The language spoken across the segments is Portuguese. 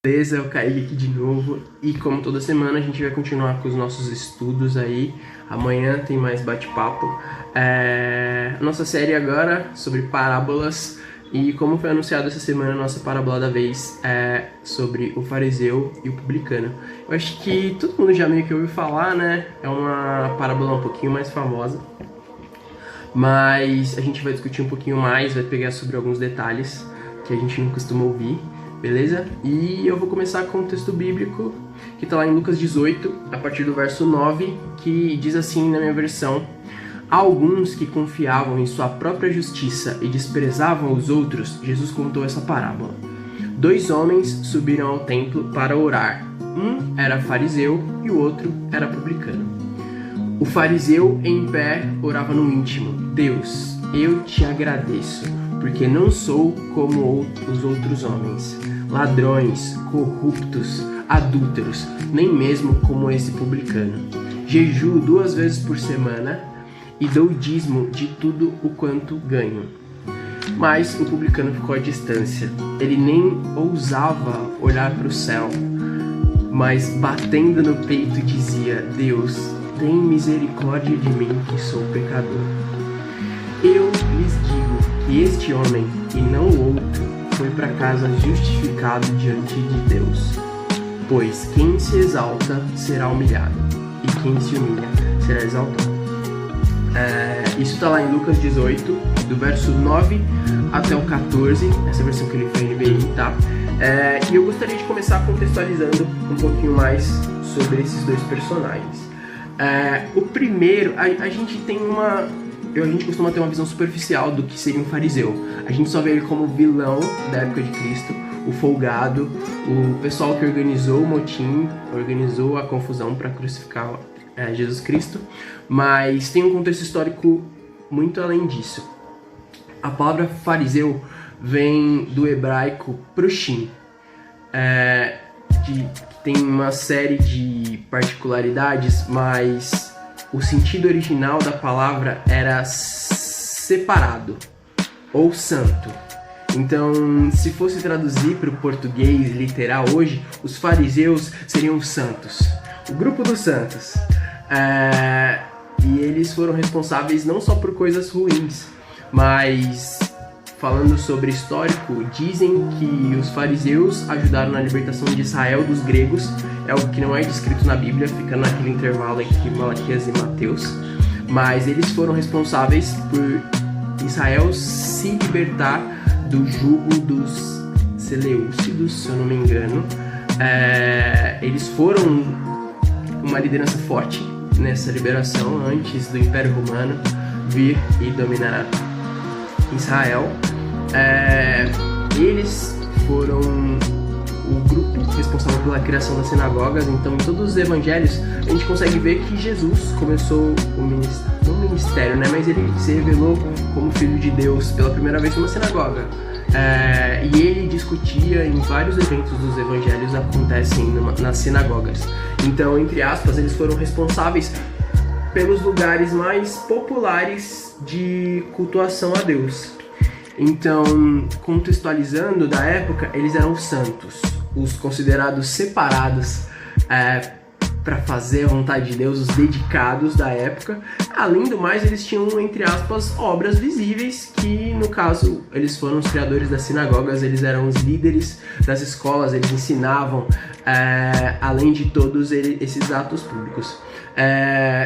Beleza, eu caí aqui de novo e como toda semana a gente vai continuar com os nossos estudos aí. Amanhã tem mais bate-papo. Nossa série agora sobre parábolas e como foi anunciado essa semana, a nossa parábola da vez é sobre o fariseu e o publicano. Eu acho que todo mundo já meio que ouviu falar, né? É uma parábola um pouquinho mais famosa, mas a gente vai discutir um pouquinho mais, vai pegar sobre alguns detalhes que a gente não costuma ouvir. Beleza? E eu vou começar com o texto bíblico que está lá em Lucas 18, a partir do verso 9, que diz assim na minha versão: a alguns que confiavam em sua própria justiça e desprezavam os outros, Jesus contou essa parábola. 2 homens subiram ao templo para orar. Um era fariseu e o outro era publicano. O fariseu, em pé, orava no íntimo: Deus, eu te agradeço, porque não sou como os outros homens, ladrões, corruptos, adúlteros, nem mesmo como esse publicano. Jejuo 2 vezes por semana e dou dízimo de tudo o quanto ganho. Mas o publicano ficou à distância. Ele nem ousava olhar para o céu, mas batendo no peito dizia: Deus, tem misericórdia de mim que sou pecador. Eu lhes digo que este homem, e não o outro, foi para casa justificado diante de Deus. Pois quem se exalta será humilhado, e quem se humilha será exaltado. Isso está lá em Lucas 18, do verso 9 até o 14, essa versão que ele foi NVI, tá? E eu gostaria de começar contextualizando um pouquinho mais sobre esses 2 personagens. O primeiro, a gente tem a gente costuma ter uma visão superficial do que seria um fariseu. A gente só vê ele como vilão da época de Cristo, o folgado, o pessoal que organizou o motim, organizou a confusão para crucificar Jesus Cristo. Mas tem um contexto histórico muito além disso. A palavra fariseu vem do hebraico prushim, que tem uma série de particularidades, mas o sentido original da palavra era separado ou santo. Então, se fosse traduzir para o português literal hoje, os fariseus seriam os santos, o grupo dos santos. E eles foram responsáveis não só por coisas ruins, mas falando sobre histórico, dizem que os fariseus ajudaram na libertação de Israel dos gregos. É algo que não é descrito na Bíblia, fica naquele intervalo entre Malaquias e Mateus. Mas eles foram responsáveis por Israel se libertar do jugo dos Seleucidos, se eu não me engano. Eles foram uma liderança forte nessa liberação antes do Império Romano vir e dominar Israel. Eles foram o grupo responsável pela criação das sinagogas. Então, em todos os evangelhos, a gente consegue ver que Jesus começou não o ministério, né? Mas ele se revelou como Filho de Deus pela primeira vez numa sinagoga. E ele discutia em vários eventos dos evangelhos, acontecem nas sinagogas. Então, entre aspas, eles foram responsáveis pelos lugares mais populares de cultuação a Deus. Então, contextualizando da época, eles eram santos, os considerados separados para fazer a vontade de Deus, os dedicados da época. Além do mais, eles tinham, entre aspas, obras visíveis, que no caso, eles foram os criadores das sinagogas, eles eram os líderes das escolas, eles ensinavam, além de todos esses atos públicos.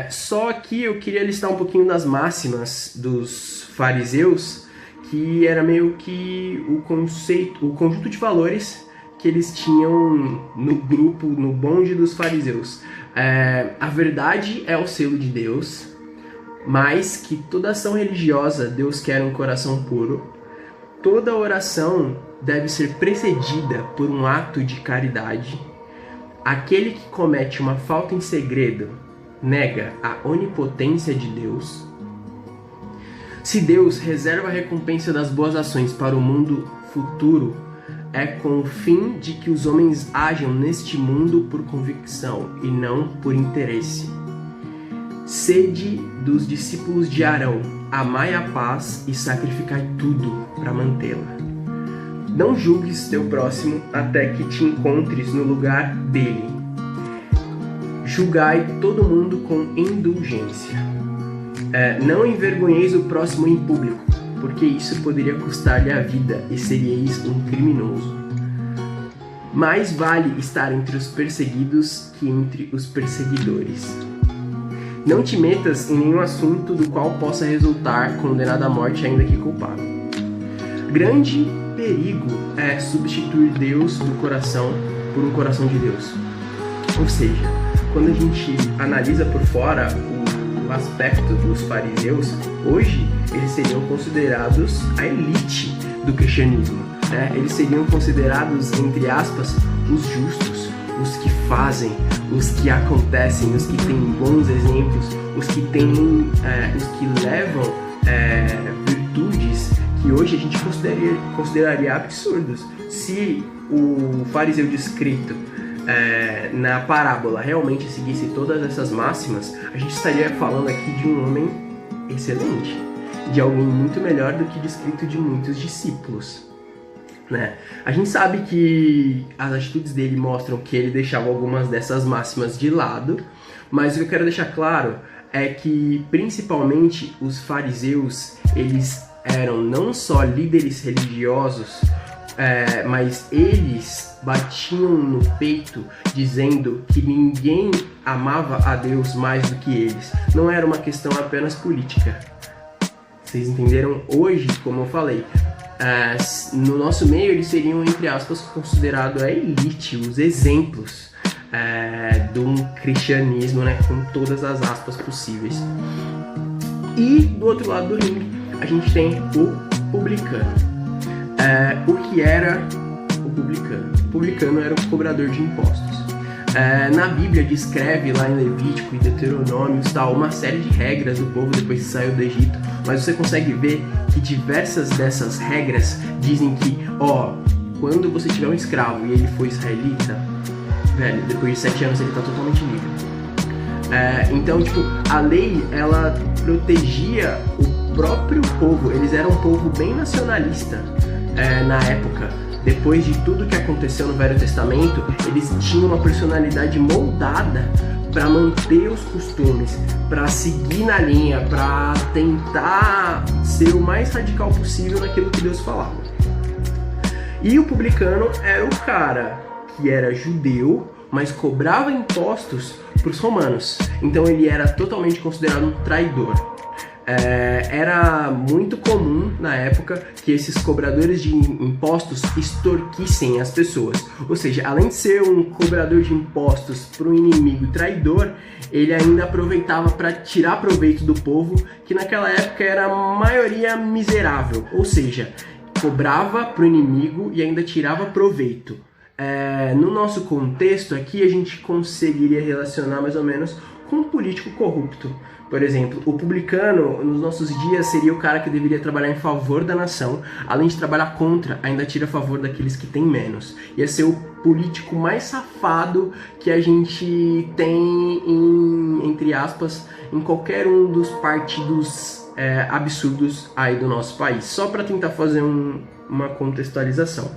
Só que eu queria listar um pouquinho das máximas dos fariseus, que era meio que o conjunto de valores que eles tinham no grupo, no bonde dos fariseus. A verdade é o selo de Deus, mas que toda ação religiosa Deus quer um coração puro. Toda oração deve ser precedida por um ato de caridade. Aquele que comete uma falta em segredo nega a onipotência de Deus. Se Deus reserva a recompensa das boas ações para o mundo futuro, é com o fim de que os homens ajam neste mundo por convicção e não por interesse. Sede dos discípulos de Arão, amai a paz e sacrificai tudo para mantê-la. Não julgues teu próximo até que te encontres no lugar dele. Julgai todo mundo com indulgência. Não envergonheis o próximo em público, porque isso poderia custar-lhe a vida e seríeis um criminoso. Mais vale estar entre os perseguidos que entre os perseguidores. Não te metas em nenhum assunto do qual possa resultar condenado à morte, ainda que culpado. Grande perigo é substituir Deus do coração por um coração de Deus. Ou seja, quando a gente analisa por fora o aspecto dos fariseus, hoje eles seriam considerados a elite do cristianismo, né? Eles seriam considerados, entre aspas, os justos, os que fazem, os que acontecem, os que têm bons exemplos, os que levam virtudes que hoje a gente consideraria absurdos. Se o fariseu descrito na parábola realmente seguisse todas essas máximas, a gente estaria falando aqui de um homem excelente, de alguém muito melhor do que descrito de muitos discípulos, né? A gente sabe que as atitudes dele mostram que ele deixava algumas dessas máximas de lado, mas o que eu quero deixar claro é que principalmente os fariseus, eles eram não só líderes religiosos, mas eles batiam no peito dizendo que ninguém amava a Deus mais do que eles. Não era uma questão apenas política. Vocês entenderam? Hoje, como eu falei, no nosso meio eles seriam, entre aspas, considerados a elite, os exemplos de um cristianismo, né, com todas as aspas possíveis. E do outro lado do ringue a gente tem o publicano. O que era o publicano? O publicano era o cobrador de impostos. Na Bíblia descreve lá em Levítico e Deuteronômio uma série de regras do povo depois que saiu do Egito, mas você consegue ver que diversas dessas regras dizem que, quando você tiver um escravo e ele for israelita, velho, depois de 7 anos ele está totalmente livre. Então, a lei, ela protegia o próprio povo. Eles eram um povo bem nacionalista na época. Depois de tudo que aconteceu no Velho Testamento, eles tinham uma personalidade moldada para manter os costumes, para seguir na linha, para tentar ser o mais radical possível naquilo que Deus falava. E o publicano era o cara que era judeu, mas cobrava impostos para os romanos. Então ele era totalmente considerado um traidor. Era muito comum na época que esses cobradores de impostos extorquissem as pessoas. Ou seja, além de ser um cobrador de impostos para um inimigo traidor, ele ainda aproveitava para tirar proveito do povo, que naquela época era a maioria miserável. Ou seja, cobrava para o inimigo e ainda tirava proveito. No nosso contexto aqui, a gente conseguiria relacionar mais ou menos com um político corrupto. Por exemplo, o publicano, nos nossos dias, seria o cara que deveria trabalhar em favor da nação, além de trabalhar contra, ainda tira a favor daqueles que têm menos. Ia ser o político mais safado que a gente tem, entre aspas, em qualquer um dos partidos absurdos aí do nosso país. Só para tentar fazer uma contextualização.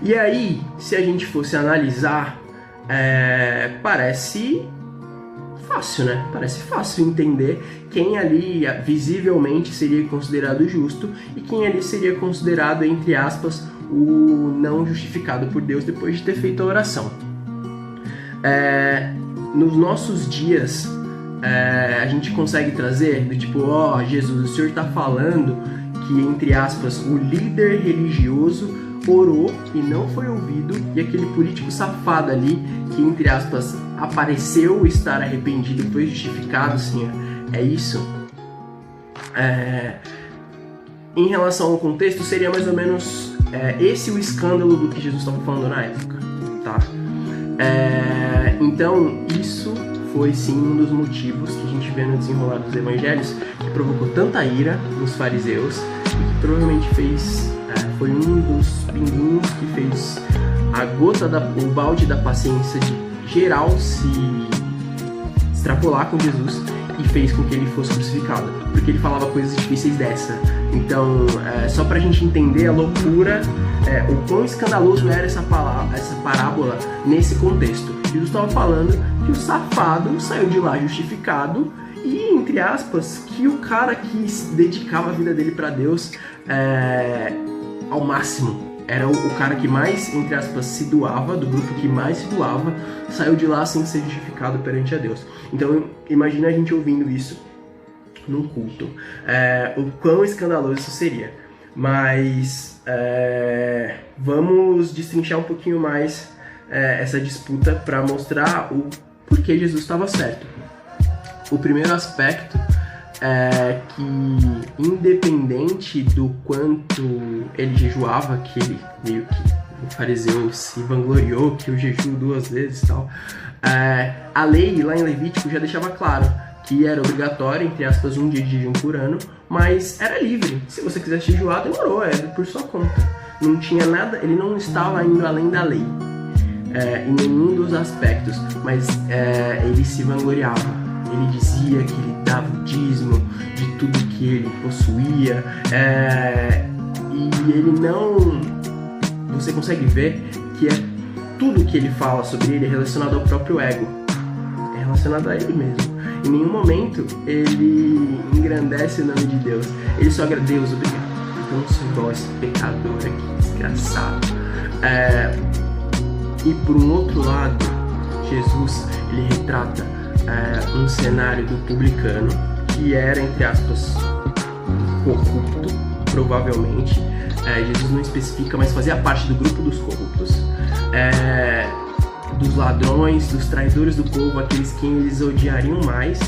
E aí, se a gente fosse analisar, parece fácil, né? Parece fácil entender quem ali visivelmente seria considerado justo e quem ali seria considerado, entre aspas, o não justificado por Deus depois de ter feito a oração. Nos nossos dias, a gente consegue trazer do tipo, Jesus, o Senhor está falando que, entre aspas, o líder religioso orou e não foi ouvido, e aquele político safado ali, que, entre aspas, apareceu estar arrependido, foi justificado, Senhor. É isso? Em relação ao contexto, seria mais ou menos esse o escândalo do que Jesus estava falando na época, tá? Então, isso foi sim um dos motivos que a gente vê no desenrolar dos evangelhos, que provocou tanta ira nos fariseus, e que provavelmente foi um dos pinguinhos que fez o balde da paciência de geral se extrapolar com Jesus e fez com que ele fosse crucificado, porque ele falava coisas difíceis dessa, Então, só pra gente entender a loucura, o quão escandaloso era essa parábola nesse contexto. Jesus estava falando que o safado saiu de lá justificado e, entre aspas, que o cara que dedicava a vida dele para Deus ao máximo, era o cara que mais, entre aspas, se doava, do grupo que mais se doava, saiu de lá sem ser justificado perante a Deus. Então, imagina a gente ouvindo isso num culto. O quão escandaloso isso seria. Mas vamos destrinchar um pouquinho mais essa disputa para mostrar o porquê Jesus estava certo. O primeiro aspecto é que, independente do quanto ele jejuava, que ele meio que o fariseu se vangloriou que o jejum 2 vezes e tal, a lei lá em Levítico já deixava claro que era obrigatório, entre aspas, 1 dia de jejum por ano, mas era livre. Se você quisesse jejuar, demorou, era por sua conta. Não tinha nada, ele não estava indo além da lei, em nenhum dos aspectos, mas ele se vangloriava. Ele dizia que ele dava o dízimo de tudo que ele possuía, e ele não... Você consegue ver que tudo que ele fala sobre ele é relacionado ao próprio ego, é relacionado a ele mesmo. Em nenhum momento ele engrandece o nome de Deus, ele só agradece: Deus, obrigado, então eu sou igual a esse pecador aqui, desgraçado. E por um outro lado, Jesus, ele retrata um cenário do publicano, que era, entre aspas, corrupto, provavelmente. Jesus não especifica, mas fazia parte do grupo dos corruptos, dos ladrões, dos traidores do povo, aqueles que eles odiariam mais,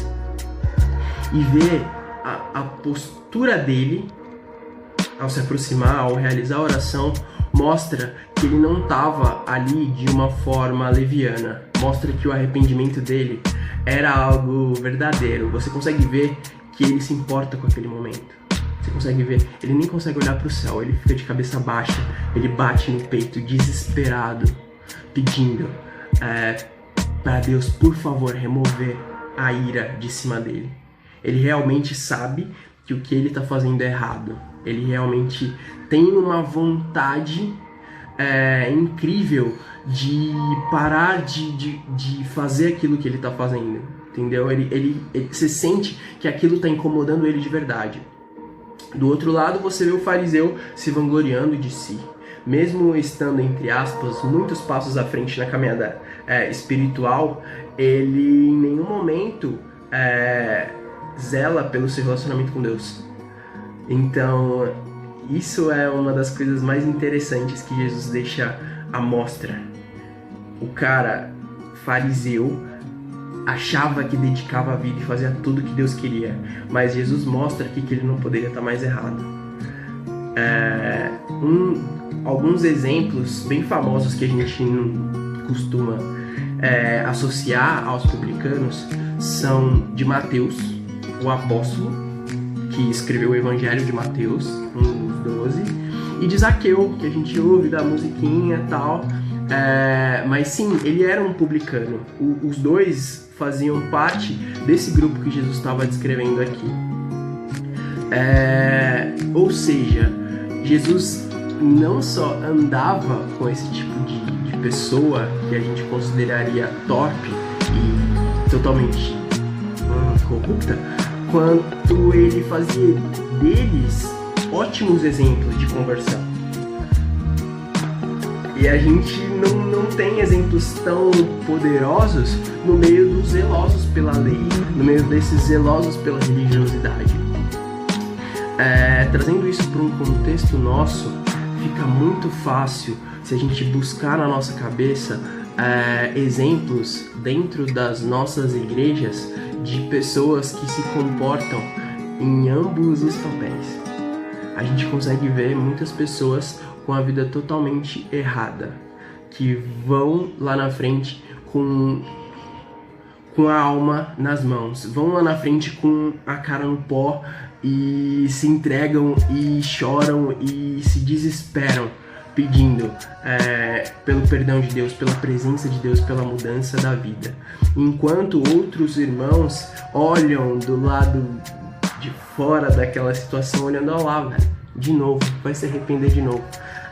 e ver a postura dele ao se aproximar, ao realizar a oração, mostra que ele não estava ali de uma forma leviana, mostra que o arrependimento dele era algo verdadeiro. Você consegue ver que ele se importa com aquele momento. Você consegue ver, ele nem consegue olhar para o céu, ele fica de cabeça baixa, ele bate no peito desesperado, pedindo para Deus, por favor, remover a ira de cima dele. Ele realmente sabe que o que ele está fazendo é errado. Ele realmente tem uma vontade incrível de parar de fazer aquilo que ele está fazendo, entendeu? Você sente que aquilo está incomodando ele de verdade. Do outro lado, você vê o fariseu se vangloriando de si. Mesmo estando, entre aspas, muitos passos à frente na caminhada espiritual, ele em nenhum momento zela pelo seu relacionamento com Deus. Então, isso é uma das coisas mais interessantes que Jesus deixa à mostra. O cara fariseu achava que dedicava a vida e fazia tudo que Deus queria, mas Jesus mostra aqui que ele não poderia estar mais errado. Alguns exemplos bem famosos que a gente costuma associar aos publicanos são de Mateus, o apóstolo que escreveu o Evangelho de Mateus, um dos 12, e de Zaqueu, que a gente ouve da musiquinha e tal. Mas sim, ele era um publicano. Os dois faziam parte desse grupo que Jesus estava descrevendo aqui. Ou seja, Jesus não só andava com esse tipo de pessoa que a gente consideraria torpe e totalmente corrupta, quanto ele fazia deles ótimos exemplos de conversão. E a gente não tem exemplos tão poderosos no meio dos zelosos pela lei, no meio desses zelosos pela religiosidade. Trazendo isso para um contexto nosso, fica muito fácil se a gente buscar na nossa cabeça exemplos dentro das nossas igrejas de pessoas que se comportam em ambos os papéis. A gente consegue ver muitas pessoas com a vida totalmente errada, que vão lá na frente com a alma nas mãos, vão lá na frente com a cara no pó e se entregam e choram e se desesperam pedindo pelo perdão de Deus, pela presença de Deus, pela mudança da vida. Enquanto outros irmãos olham do lado de fora daquela situação, olhando, ó lá, velho, de novo, vai se arrepender de novo.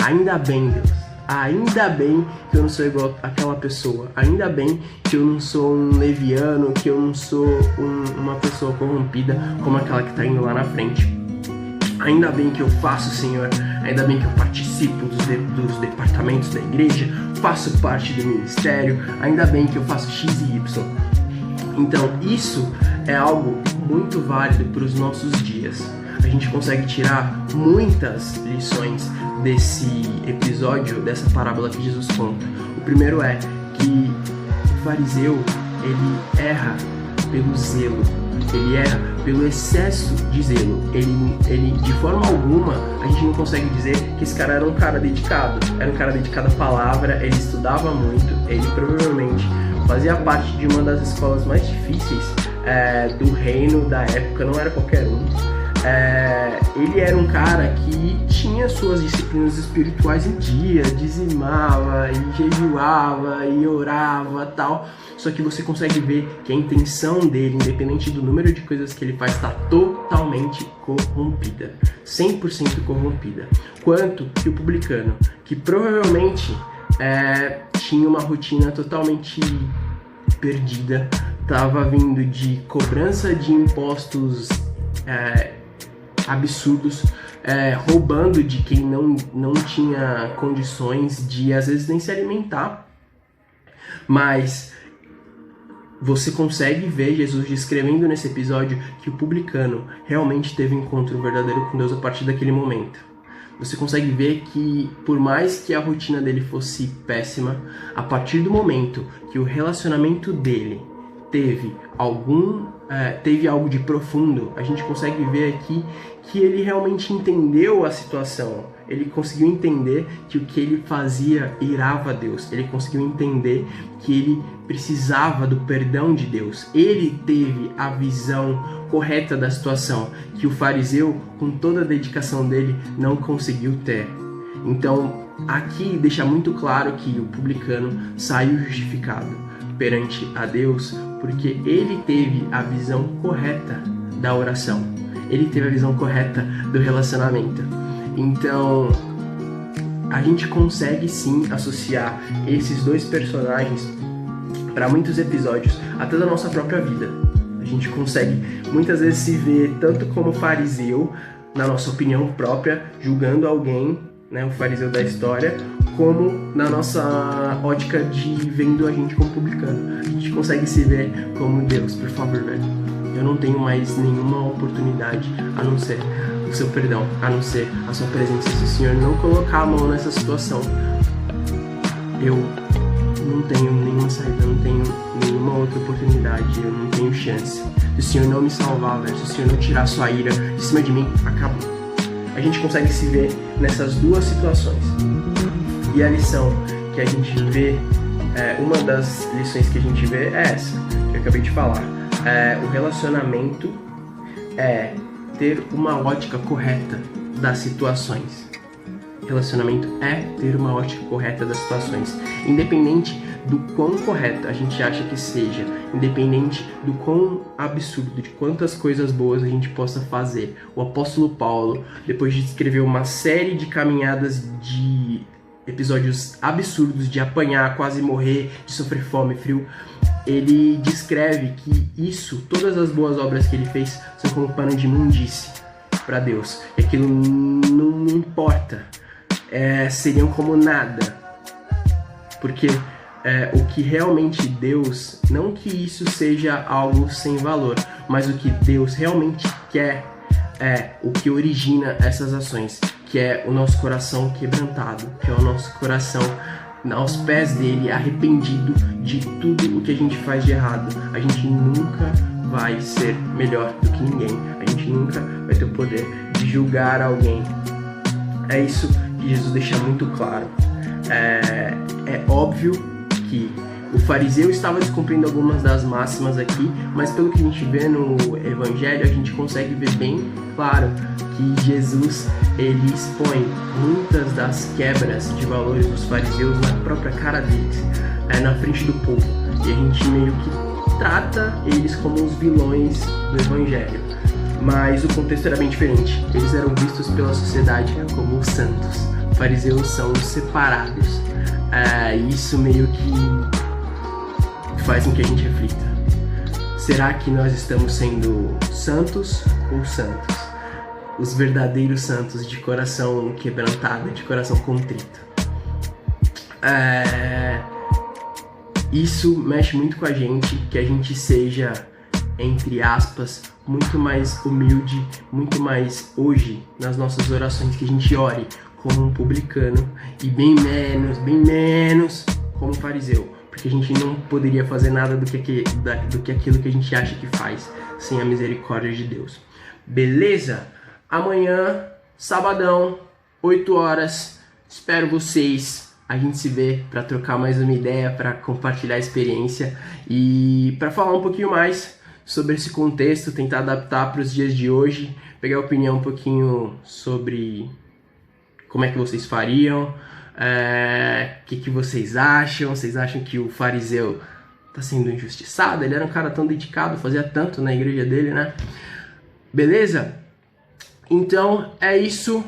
Ainda bem, Deus, ainda bem que eu não sou igual àquela pessoa, ainda bem que eu não sou um leviano, que eu não sou uma pessoa corrompida como aquela que tá indo lá na frente. Ainda bem que eu faço, Senhor, ainda bem que eu participo dos departamentos da igreja, faço parte do ministério, ainda bem que eu faço X e Y. Então isso é algo muito válido para os nossos dias. A gente consegue tirar muitas lições desse episódio, dessa parábola que Jesus conta. O primeiro é que o fariseu, ele erra pelo zelo, ele erra pelo excesso de zelo. Ele de forma alguma, a gente não consegue dizer que esse cara era um cara dedicado à palavra, ele estudava muito, ele provavelmente fazia parte de uma das escolas mais difíceis do reino da época, não era qualquer um. Ele era um cara que tinha suas disciplinas espirituais em dia, dizimava e jejuava e orava e tal, só que você consegue ver que a intenção dele, independente do número de coisas que ele faz, está totalmente corrompida, 100% corrompida. Quanto que o publicano, que provavelmente tinha uma rotina totalmente perdida, estava vindo de cobrança de impostos absurdos, roubando de quem não tinha condições de, às vezes, nem se alimentar. Mas você consegue ver Jesus descrevendo nesse episódio que o publicano realmente teve um encontro verdadeiro com Deus a partir daquele momento. Você consegue ver que, por mais que a rotina dele fosse péssima, a partir do momento que o relacionamento dele teve algo de profundo, a gente consegue ver aqui que ele realmente entendeu a situação. Ele conseguiu entender que o que ele fazia irava a Deus. Ele conseguiu entender que ele precisava do perdão de Deus. Ele teve a visão correta da situação, que o fariseu, com toda a dedicação dele, não conseguiu ter. Então, aqui deixa muito claro que o publicano saiu justificado perante a Deus, porque ele teve a visão correta da oração. Ele teve a visão correta do relacionamento. Então, a gente consegue sim associar esses dois personagens para muitos episódios, até da nossa própria vida. A gente consegue muitas vezes se ver tanto como fariseu, na nossa opinião própria, julgando alguém, né, o fariseu da história, como na nossa ótica de vendo a gente como publicano. A gente consegue se ver como Deus, por favor, velho. Eu não tenho mais nenhuma oportunidade a não ser o seu perdão, a não ser a sua presença. Se o Senhor não colocar a mão nessa situação, eu não tenho nenhuma saída, eu não tenho nenhuma outra oportunidade, eu não tenho chance. Se o Senhor não me salvar, velho, se o Senhor não tirar sua ira de cima de mim, acabou. A gente consegue se ver nessas duas situações. E a lição que a gente vê, uma das lições que a gente vê é essa, que eu acabei de falar. O relacionamento é ter uma ótica correta das situações. Relacionamento é ter uma ótica correta das situações. Independente do quão correto a gente acha que seja, independente do quão absurdo, de quantas coisas boas a gente possa fazer. O apóstolo Paulo, depois de escrever uma série de caminhadas de episódios absurdos, de apanhar, quase morrer, de sofrer fome, frio, ele descreve que isso, todas as boas obras que ele fez, são como pano de imundície para Deus. E aquilo não importa. Seriam como nada. Porque o que realmente Deus, não que isso seja algo sem valor, mas o que Deus realmente quer é o que origina essas ações, que é o nosso coração quebrantado, que é o nosso coração aos pés dele, arrependido de tudo o que a gente faz de errado. A gente nunca vai ser melhor do que ninguém. A gente nunca vai ter o poder de julgar alguém. É isso que Jesus deixa muito claro. É óbvio que o fariseu estava descumprindo algumas das máximas aqui, mas pelo que a gente vê no Evangelho, a gente consegue ver bem claro que Jesus, ele expõe muitas das quebras de valores dos fariseus na própria cara deles, na frente do povo. E a gente meio que trata eles como os vilões do Evangelho. mas o contexto era bem diferente. Eles eram vistos pela sociedade como os santos. Fariseus são os separados. Isso meio que faz com que a gente reflita. Será que nós estamos sendo santos ou santos? Os verdadeiros santos de coração quebrantado, de coração contrito. Isso mexe muito com a gente, que a gente seja, entre aspas, muito mais humilde, muito mais hoje nas nossas orações, que a gente ore como um publicano e bem menos como um fariseu, porque a gente não poderia fazer nada do que aquilo que a gente acha que faz sem a misericórdia de Deus. Beleza? Amanhã, sabadão, 8 horas, espero vocês. A gente se vê para trocar mais uma ideia, para compartilhar a experiência e para falar um pouquinho mais sobre esse contexto, tentar adaptar para os dias de hoje, pegar a opinião um pouquinho sobre como é que vocês fariam, o que vocês acham. Vocês acham que o fariseu está sendo injustiçado? Ele era um cara tão dedicado, fazia tanto na igreja dele, né? Beleza? Então é isso.